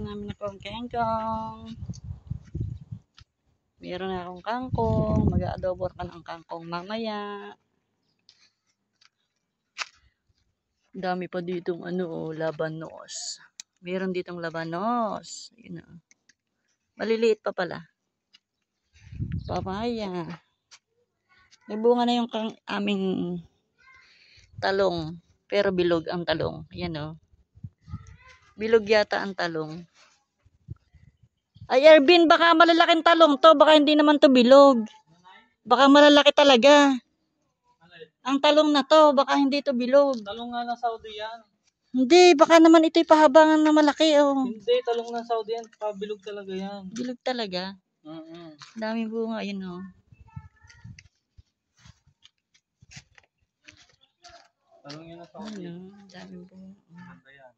namin na pong kangkong. Meron na akong kangkong. Mag-a-adobo ka ng kangkong mamaya. Dami pa ditong labanos. Meron ditong labanos. Yun o. Maliliit pa pala. Papaya. Nagbunga na yung aming talong. Pero bilog ang talong. Yan o. Bilog yata ang talong. Ay, Ervin, baka malalaking talong to. Baka hindi naman to bilog. Baka malalaki talaga. Ang talong na to, baka hindi to bilog. Talong nga ng Saudi yan. Hindi, baka naman ito'y pahabangan na malaki. Oh. Hindi, talong ng Saudi yan. Pabilog talaga yan. Bilog talaga? Daming bunga, yun o. Talong yan ng Saudi. Daming bunga. Yan.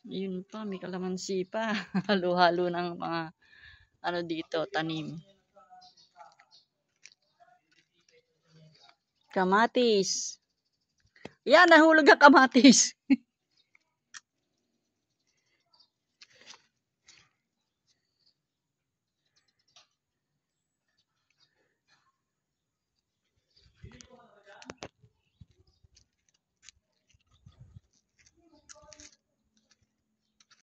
Yun pa, may kalamansi pa. Halo-halo ng mga dito, tanim. Kamatis. Yan, nahulog ang kamatis.